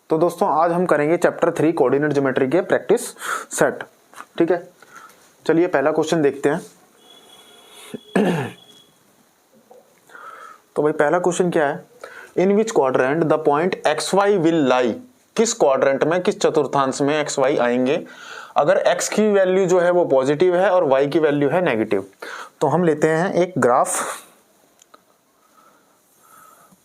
तो दोस्तों आज हम करेंगे चैप्टर 3 कोऑर्डिनेट ज्योमेट्री के प्रैक्टिस सेट। ठीक है, चलिए पहला क्वेश्चन देखते हैं। तो भाई पहला क्वेश्चन क्या है, in which quadrant the point X Y will lie. किस क्वाड्रेंट में, किस चतुर्थांश में एक्स वाई आएंगे अगर एक्स की वैल्यू जो है वो पॉजिटिव है और वाई की वैल्यू है नेगेटिव। तो हम लेते हैं एक ग्राफ।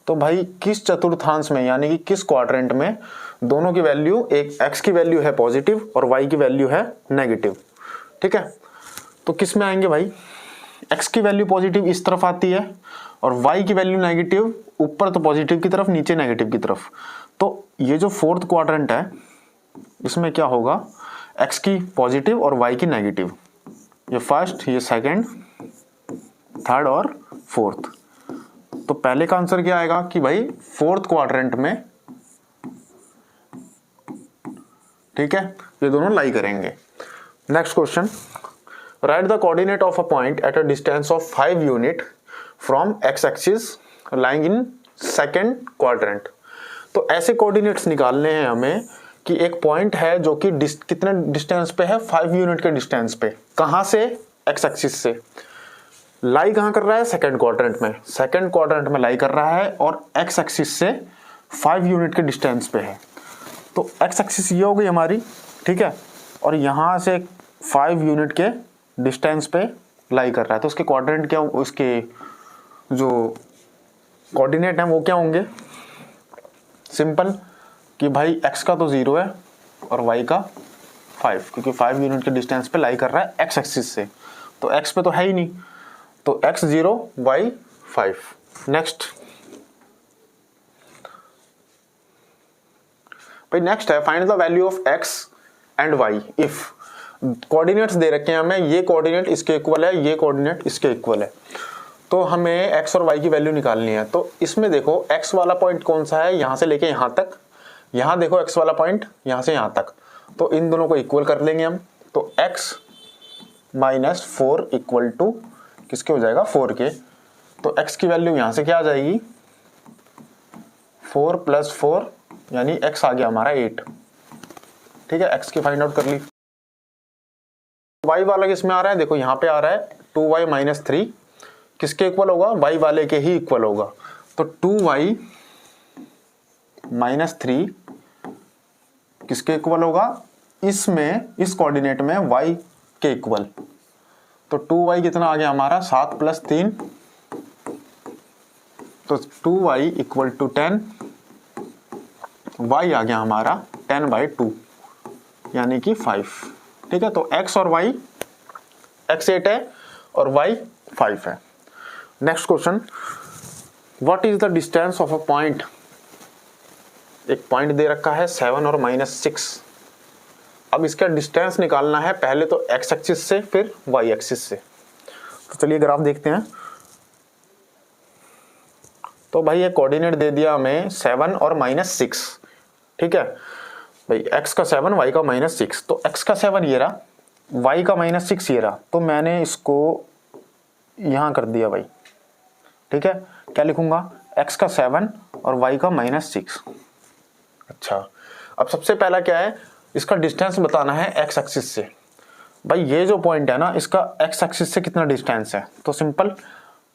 तो भाई किस चतुर्थांश में यानी कि किस क्वाड्रेंट में दोनों की वैल्यू, एक एक्स की वैल्यू है पॉजिटिव और वाई की वैल्यू है नेगेटिव। ठीक है, तो किस में आएंगे भाई, एक्स की वैल्यू पॉजिटिव इस तरफ आती है और वाई की वैल्यू नेगेटिव, ऊपर तो पॉजिटिव की तरफ नीचे नेगेटिव की तरफ। तो ये जो फोर्थ क्वाड्रेंट है इसमें क्या होगा, एक्स की पॉजिटिव और वाई की नेगेटिव। ये फर्स्ट, ये सेकंड, थर्ड और फोर्थ। तो पहले का आंसर क्या आएगा कि भाई फोर्थ क्वाड्रेंट में, ठीक है, ये दोनों लाई करेंगे। Next question, right the coordinate of a point at a distance of 5 unit from x axis lying in second quadrant. तो ऐसे कोऑर्डिनेट्स निकालने हैं हमें कि एक पॉइंट है जो कि कितने डिस्टेंस पे है, 5 यूनिट के डिस्टेंस पे। कहां से, एक्स एक्सिस से। लाई कहां कर रहा है, सेकंड क्वाड्रेंट में। सेकंड क्वाड्रेंट में लाई कर रहा है और एक्स एक्सिस से 5 यूनिट के डिस्टेंस पे है। तो एक्स एक्सिस ये हो गई हमारी, ठीक है, और यहां से 5 यूनिट के डिस्टेंस पे लाई कर रहा है। तो उसके क्वाड्रेंट क्या, उसके जो कोऑर्डिनेट हैं वो क्या होंगे, सिंपल कि भाई एक्स का तो 0 है और वाई का 5, क्योंकि 5 यूनिट के डिस्टेंस पे लाई कर रहा है एक्स एक्सिस से। तो एक्स पे तो है ही नहीं, तो x 0 y 5। नेक्स्ट भाई, नेक्स्ट है find the value of x and y if. Coordinates दे रखे हैं हमें, ये कोऑर्डिनेट इसके इक्वल है, ये कोऑर्डिनेट इसके इक्वल है। तो हमें x और y की वैल्यू निकालनी है। तो इसमें देखो x वाला पॉइंट कौन सा है, यहां से लेके यहां तक। यहां देखो x वाला पॉइंट यहां से यहां तक। तो इन दोनों को इक्वल कर लेंगे हम। तो x माइनस 4 इक्वल टू किसके हो जाएगा, 4 के। तो x की वैल्यू यहां से क्या आ जाएगी, 4 प्लस 4 यानी x आ गया हमारा 8। ठीक है, x की फाइंड आउट कर ली। y वाला किसमें आ रहा है, देखो यहां पे आ रहा है 2y माइनस 3, किसके इक्वल होगा, y वाले के ही इक्वल होगा। तो 2y माइनस 3 किसके इक्वल होगा, इसमें, इस कोऑर्डिनेट में y के इक्वल। तो 2y कितना आ गया हमारा, 7 प्लस 3, तो 2y इक्वल टू 10। y आ गया हमारा 10/2 यानी कि 5। ठीक है, तो x और y, x 8 है और y 5 है। Next question, what is the distance of a point. एक पॉइंट दे रखा है 7 और -6। अब इसका डिस्टेंस निकालना है, पहले तो x एक्सिस से फिर y एक्सिस से। तो चलिए ग्राफ देखते हैं। तो भाई ये कोऑर्डिनेट दे दिया हमें 7 और -6। ठीक है भाई, x का 7 y का -6। तो x का 7 ये रहा, y का -6 ये रहा। तो मैंने इसको यहां कर दिया भाई। ठीक है, क्या लिखूंगा, x का 7 और y का -6। अच्छा, अब सबसे पहला क्या है, इसका डिस्टेंस बताना है एक्स एक्सिस से। भाई ये जो पॉइंट है ना, इसका एक्स एक्सिस से कितना डिस्टेंस है। तो सिंपल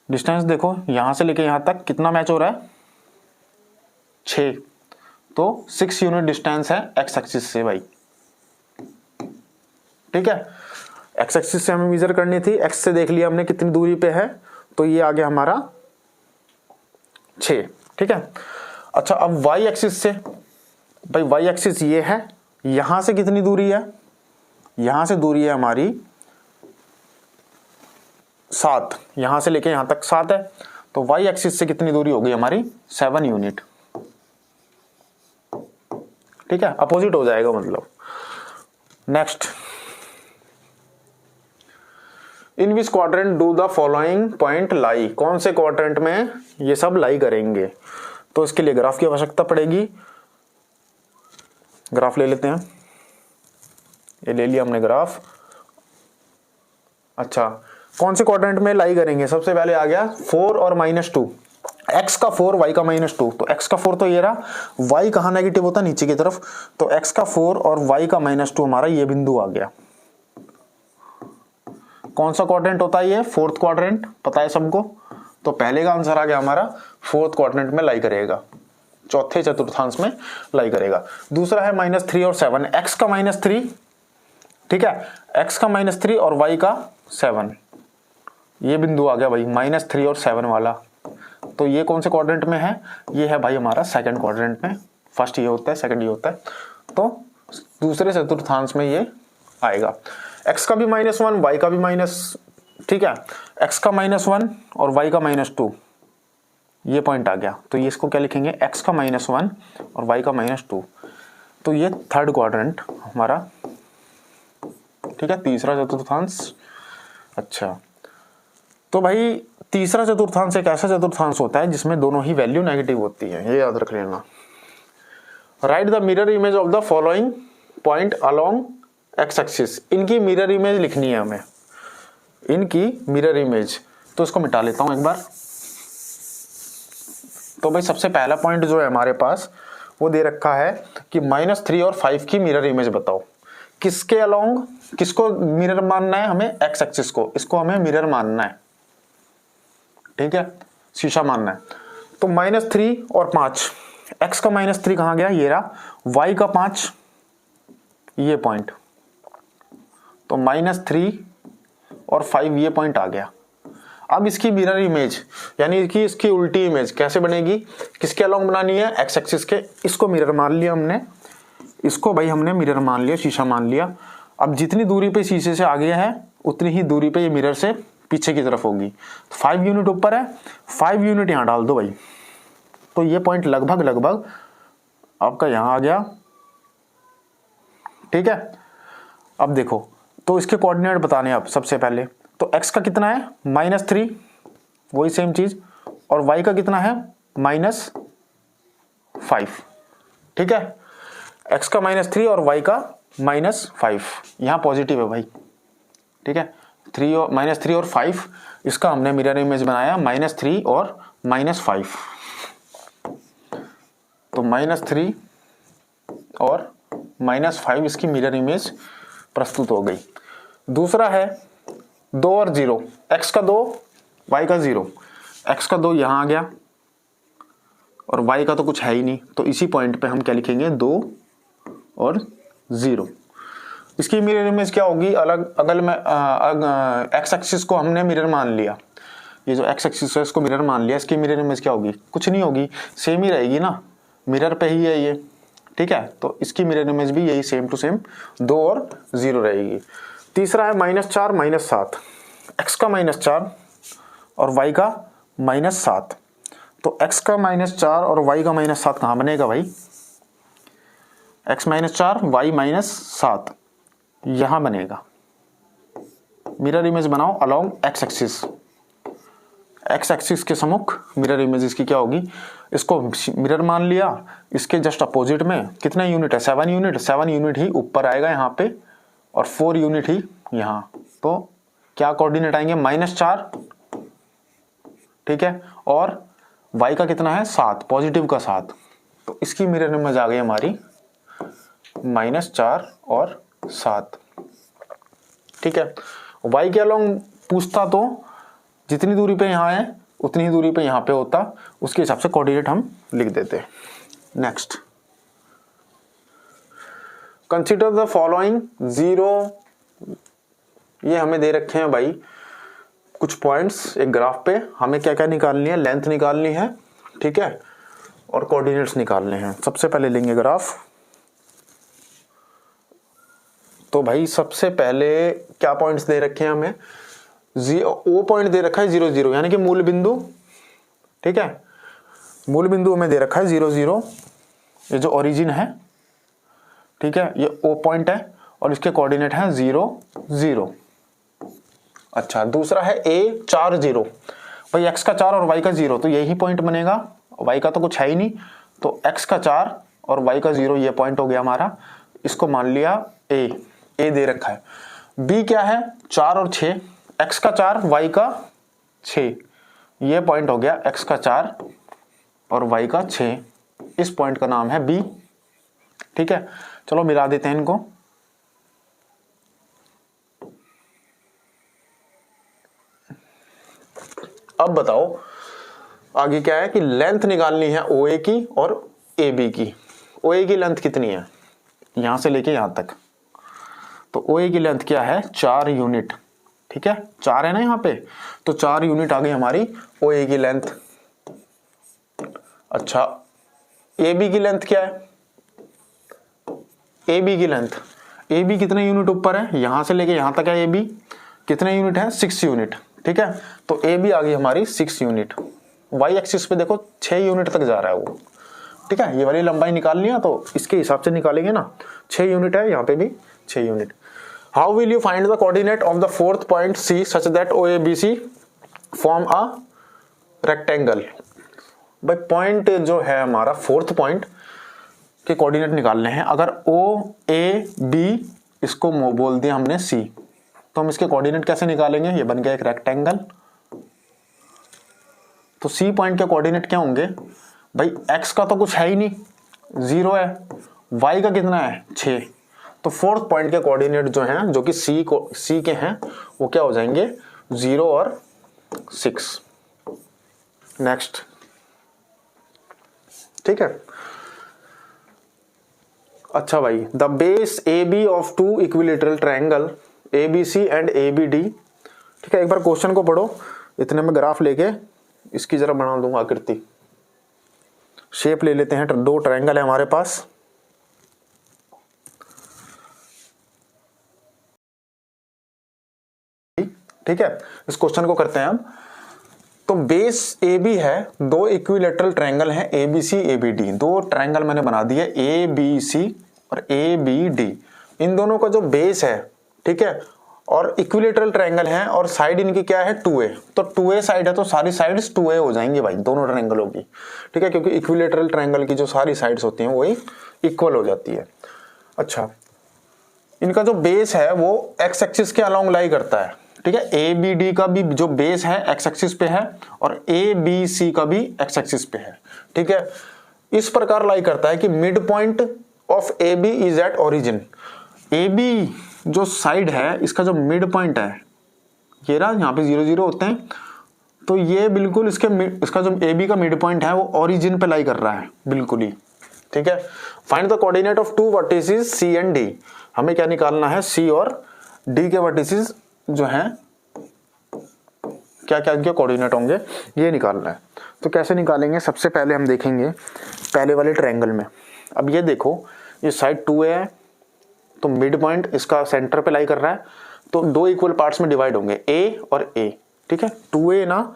डिस्टेंस देखो, यहां से लेके यहां तक कितना मैच हो रहा है, 6। तो 6 यूनिट डिस्टेंस है एक्स एक्सिस से भाई। ठीक है, एक्स एक्सिस से हमें मेजर करनी थी, एक्स से देख लिया हमने कितनी दूरी पे है, तो ये आ गया हमारा 6। ठीक है, अच्छा अब वाई एक्सिस से, भाई वाई एक्सिस ये है, यहां से कितनी दूरी है, यहां से दूरी है हमारी 7, यहां से लेके यहां तक 7 है। तो वाई एक्सिस से कितनी दूरी होगी हमारी, 7 यूनिट। ठीक है, अपोजिट हो जाएगा मतलब। Next, in which quadrant do the following point लाई। कौन से क्वाड्रेंट में ये सब लाई करेंगे। तो इसके लिए ग्राफ की आवश्यकता पड़ेगी। ग्राफ ले लेते हैं, ये ले लिया हमने ग्राफ। अच्छा, कौन से क्वाड्रेंट में लाई करेंगे, सबसे पहले आ गया 4 और -2। x का 4 y का -2, तो x का 4 तो ये रहा, y कहाँ नेगेटिव होता है नीचे की तरफ, तो x का 4 और y का -2 हमारा ये बिंदु आ गया। कौन सा क्वाड्रेंट होता है ये? फोर्थ क्वाड्रेंट, पता है सबको। तो पहले का आंसर आ गया हमारा फोर्थ क्वाड्रेंट में लाई करेगा, चौथे चतुर्थांश में लाई करेगा। दूसरा है -3 और 7, x का -3, ठीक है, x का -3 और y का 7, ये बिंदु आ गया भाई -3 और 7 वाला। तो ये कौन से क्वाड्रेंट में है? ये है भाई हमारा सेकंड क्वाड्रेंट में। फर्स्ट ये होता है, सेकंड ये होता है, तो दूसरे चतुर्थांश में ये आएगा। x का भी -1, y का भी ठीक है, x का -1 और y का -2, ये पॉइंट आ गया। तो ये इसको क्या लिखेंगे? x का -1 और y का -2, तो ये थर्ड क्वाड्रेंट हमारा, ठीक है, तीसरा चतुर्थांश। अच्छा, तो भाई तीसरा चतुर्थांश एक ऐसा चतुर्थांश होता है जिसमें दोनों ही वैल्यू नेगेटिव होती है, ये याद रख लेना। Right the mirror image of the following point along x axis, इनकी मिरर इमेज लिखनी है हमें, इनकी मिरर इमेज। तो इसको मिटा लेता हूं एक बार। तो भाई सबसे पहला पॉइंट जो है हमारे पास वो दे रखा है कि -3 और 5 की मिरर इमेज बताओ। किसके अलोंग, किसको मिरर मानना है हमें? एक्स एक्सिस को, इसको हमें मिरर मानना है, ठीक है, शीशा मानना है। तो -3 और 5, x का -3 कहां गया? ये रहा, y का 5, ये पॉइंट, तो -3 और 5 ये पॉइंट आ गया। अब इसकी मिरर इमेज यानी कि इसकी उल्टी इमेज कैसे बनेगी? किसके अलोंग बनानी है? एक्स एक्सिस के। इसको मिरर मान लिया हमने, इसको भाई हमने मिरर मान लिया, शीशा मान लिया। अब जितनी दूरी पे शीशे से आगे है उतनी ही दूरी पे ये मिरर से पीछे की तरफ होगी। 5 यूनिट ऊपर है, 5 यूनिट यहां डाल दो भाई, तो ये पॉइंट लगभग आपका यहां आ गया, ठीक है। अब देखो, तो इसके कोऑर्डिनेट बताने आप सबसे पहले, तो x का कितना है? -3, वही सेम चीज, और y का कितना है? -5, ठीक है। x का -3 और y का -5, यहां पॉजिटिव है भाई, ठीक है। -3 और 5, इसका हमने मिरर इमेज बनाया -3 और -5, तो -3 और -5 इसकी मिरर इमेज प्रस्तुत हो गई। दूसरा है 2 और 0, x का 2, y का 0, x का 2 यहां आ गया और y का तो कुछ है ही नहीं, तो इसी पॉइंट पे हम क्या लिखेंगे? 2 और 0। इसकी मिरर इमेज क्या होगी? अलग अगल में एक्स एक्सिस को हमने मिरर मान लिया, ये जो एक्स एक्सिस है इसको मिरर मान लिया, इसकी मिरर इमेज क्या होगी? कुछ नहीं होगी, सेम ही रहेगी ना, मिरर पे ही है ये, ठीक है। तो इसकी मिरर इमेज भी यही सेम टू सेम 2 और 0 रहेगी। तीसरा है -4 -7, x का -4 और y का -7, तो x का -4 और y का -7 कहाँ बनेगा भाई? x -4 y -7 यहां बनेगा। मिरर इमेज बनाओ along x axis, x axis के सम्मुख मिरर इमेज इसकी क्या होगी? इसको मिरर मान लिया, इसके जस्ट अपोजिट में कितना यूनिट है? 7 यूनिट, 7 यूनिट ही ऊपर आएगा यहाँ पे और 4 यूनिट ही यहाँ, तो क्या कोऑर्डिनेट आएंगे? -4, ठीक है, और y का कितना है? 7, पॉजिटिव का 7, तो इसकी मिरर इमेज आ गई हमारी -4 और 7, ठीक है। y के अलोंग पूछता तो जितनी दूरी पे यहाँ है उतनी ही दूरी पे यहाँ पे होता, उसके हिसाब से कोऑर्डिनेट हम लिख देते। नेक्स्ट, कंसीडर द फॉलोइंग 0, ये हमें दे रखे हैं भाई कुछ पॉइंट्स एक ग्राफ पे, हमें क्या क्या निकालनी है? लेंथ निकालनी है, ठीक है, और कोऑर्डिनेट्स निकालने हैं। सबसे पहले लेंगे ग्राफ। तो भाई सबसे पहले क्या पॉइंट्स दे रखे हैं हमें? ओ पॉइंट दे रखा है 0 0, यानी कि मूल बिंदु, ठीक है, मूल बिंदु हमें दे रखा है 0 0, ये जो ओरिजिन है, ठीक है, ये ओ पॉइंट है और इसके कोऑर्डिनेट हैं 0 0। अच्छा, दूसरा है a 4 0, भाई x का 4 और y का 0, तो यही पॉइंट बनेगा, y का तो कुछ है ही नहीं, तो x का 4 और y का 0 ये पॉइंट हो गया हमारा, इसको मान लिया a दे रखा है। b क्या है? 4 और 6, x का 4 y का 6, ये पॉइंट हो गया x का 4 और y का 6, इस पॉइंट का नाम है B। ठीक है, चलो मिला देते हैं इनको। अब बताओ आगे क्या है कि लेंथ निकालनी है OA की और AB की। OA की लेंथ कितनी है, यहां से लेके यहां तक, तो OA की लेंथ क्या है 4 यूनिट। ठीक है, 4 है ना यहाँ पे, तो 4 यूनिट आ गई हमारी OA की लेंथ। अच्छा, AB की लेंथ क्या है, AB की लेंथ, AB कितने यूनिट ऊपर है, यहां से लेके यहां तक है AB, कितने यूनिट है 6 यूनिट। ठीक है, तो AB आ गई हमारी 6 यूनिट। Y एक्सिस पे देखो 6 यूनिट तक जा रहा है वो। ठीक है, ये वाली लंबाई निकाल लिया तो इसके हिसाब से निकालेंगे ना, 6 यूनिट है, यहाँ पे भी 6 unit. How will you find the coordinate of the fourth point C such that OABC form a rectangle. भाई पॉइंट जो है हमारा फोर्थ पॉइंट के कोऑर्डिनेट निकालने हैं। अगर OAB इसको बोल दिया हमने C, तो हम इसके कोऑर्डिनेट कैसे निकालेंगे, ये बन गया एक रेक्टेंगल। तो C पॉइंट के कोऑर्डिनेट क्या होंगे भाई, x का तो कुछ है ही नहीं, 0 है, y का कितना है 6, तो फोर्थ पॉइंट के कोऑर्डिनेट जो हैं, जो कि C के हैं, वो क्या हो जाएंगे 0 और 6। नेक्स्ट, ठीक है। अच्छा भाई, the base AB of 2 equilateral triangle ABC and ABD। ठीक है, एक बार क्वेश्चन को पढ़ो, इतने में ग्राफ लेके इसकी जरा बना दूंगा आकृति। शेप ले लेते हैं, 2 ट्रायंगल है हमारे पास। ठीक है, इस क्वेश्चन को करते हैं हम। तो बेस AB है, 2 इक्विलेटरल ट्रायंगल हैं ABC ABD, 2 ट्रायंगल मैंने बना दिए ABC और ABD। इन दोनों का जो बेस है, ठीक है, और इक्विलेटरल ट्रायंगल है और साइड इनकी क्या है 2A, तो 2A साइड है तो सारी साइड्स 2A हो जाएंगी भाई, दोनों ट्रायंगलों की। ठीक है, क्योंकि इक्विलेटरल ट्रायंगल की जो सारी साइड्स होती हैं वही इक्वल हो जाती है। अच्छा, इनका जो बेस है वो एक्स एक्सिस के अलोंग लाई करता है। ठीक है, ABD का भी जो बेस है एक्स एक्सिस पे है और ABC का भी एक्स एक्सिस पे है। ठीक है, इस प्रकार लाई करता है कि mid point of AB is at origin. AB जो साइड है, इसका जो मिड पॉइंट है, ये रहा, यहाँ पे 0 0 होते हैं, तो ये बिल्कुल इसका जो AB का मिड पॉइंट है वो ओरिजिन पे लाई कर रहा है बिल्कुल ही। ठीक है, find the coordinate of 2 vertices C and D। हमें क्या निकालना है, C और D के वर्टिसेस जो हैं, क्या क्या इनके कोऑर्डिनेट होंगे ये निकालना है। तो कैसे निकालेंगे, सबसे पहले हम देखेंगे पहले वाले ट्रायंगल में। अब ये देखो, ये साइड 2A है, तो मिड पॉइंट इसका सेंटर पे लाई कर रहा है, तो 2 इक्वल पार्ट्स में डिवाइड होंगे, A और A। ठीक है, 2A ना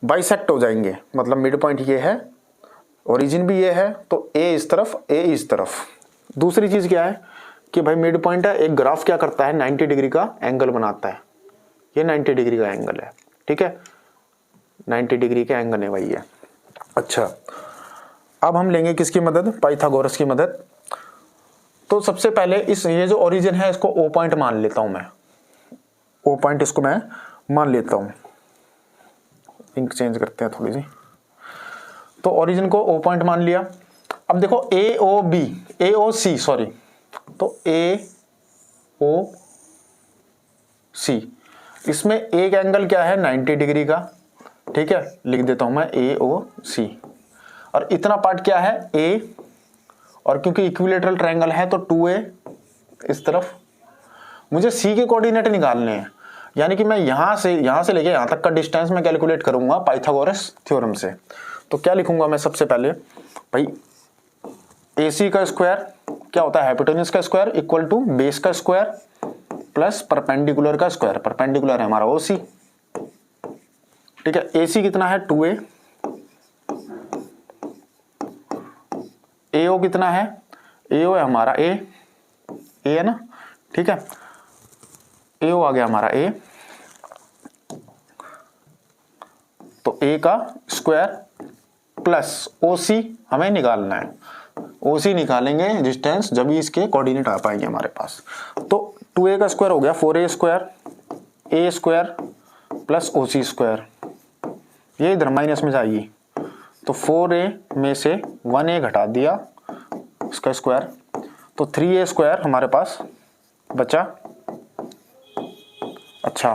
बाइसेक्ट हो जाएंगे, मतलब मिड पॉइंट ये है, ओरिजिन भी ये है, तो A इस तरफ, A इस तरफ। दूसरी चीज क्या है कि भाई मिड पॉइंट है, एक ग्राफ क्या करता है 90 डिग्री का एंगल बनाता है, ये 90 डिग्री का एंगल है। ठीक है, 90 डिग्री का एंगल है भाई ये। अच्छा, अब हम लेंगे किसकी मदद, पाइथागोरस की मदद। तो सबसे पहले ये जो ओरिजिन है इसको O पॉइंट मान लेता हूं मैं, O पॉइंट इसको मैं मान लेता हूं। इंक चेंज करते हैं थोड़ी सी। तो ओरिजिन को O पॉइंट मान लिया। अब देखो AOC सॉरी, तो AOC, इसमें एक एंगल क्या है 90 डिग्री का। ठीक है, लिख देता हूं मैं AOC, और इतना पार्ट क्या है A, और क्योंकि इक्विलेटरल ट्रायंगल है तो 2A इस तरफ। मुझे C के कोऑर्डिनेट निकालने हैं, यानी कि मैं यहां से लेके यहां तक का डिस्टेंस मैं कैलकुलेट करूंगा पाइथागोरस थ्योरम से। तो क्या लिखूंगा मैं सबसे पहले, भाई AC का स्क्वायर क्या होता है, हाइपोटेन्यूज का स्क्वायर इक्वल टू बेस का स्क्वायर प्लस परपेंडिकुलर का स्क्वायर। परपेंडिकुलर है हमारा OC। ठीक है, AC कितना है 2A, AO कितना है, AO है हमारा A है ना। ठीक है, AO आ गया हमारा A, तो A का स्क्वायर प्लस OC हमें निकालना है। OC निकालेंगे डिस्टेंस जब भी इसके कोऑर्डिनेट आ पाएंगे हमारे पास। तो 2A का स्क्वायर हो गया 4A square, A square plus OC square. ये इधर माइनस में जाएगी, तो 4a में से 1a घटा दिया इसका स्क्वायर, तो 3a स्क्वायर हमारे पास बचा। अच्छा,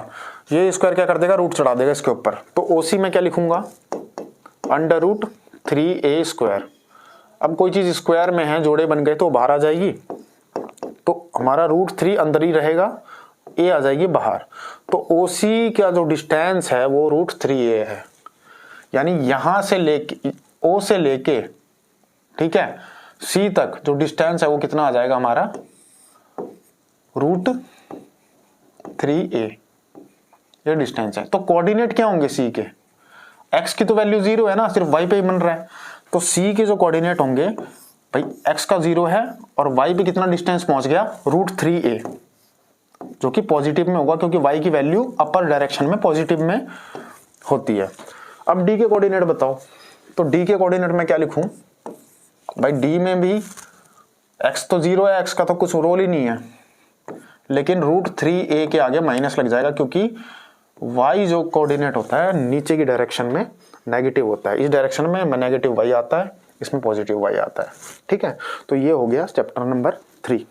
ये स्क्वायर क्या कर देगा, रूट चढ़ा देगा इसके ऊपर, तो OC में क्या लिखूंगा, अंडर रूट 3a स्क्वायर। अब कोई चीज स्क्वायर में है, जोड़े बन गए तो बाहर आ जाएगी, तो हमारा रूट 3 अंदर ही रहेगा, a आ जाएगी बाहर। तो OC का जो डिस्टेंस है वो रूट 3a है, यानी यहां से लेके O से लेके, ठीक है, C तक जो डिस्टेंस है वो कितना आ जाएगा हमारा, रूट 3a, ये डिस्टेंस है। तो कोऑर्डिनेट क्या होंगे C के, x की तो वैल्यू 0 है ना, सिर्फ y पे ही बन रहा है, तो C के जो कोऑर्डिनेट होंगे भाई x का 0 है और y पे कितना डिस्टेंस पहुंच गया, रूट 3a, जो कि पॉजिटिव में होगा क्योंकि y की वैल्यू अपर डायरेक्शन में पॉजिटिव में होती है। अब d के कोऑर्डिनेट बताओ, तो d के कोऑर्डिनेट में क्या लिखूं भाई, d में भी x तो 0 है, x का तो कुछ रोल ही नहीं है, लेकिन रूट 3a के आगे माइनस लग जाएगा क्योंकि y जो कोऑर्डिनेट होता है नीचे की डायरेक्शन में नेगेटिव होता है, इस डायरेक्शन में नेगेटिव y आता है, इसमें पॉजिटिव y आता है। ठीक है, तो ये हो गया चैप्टर नंबर 3।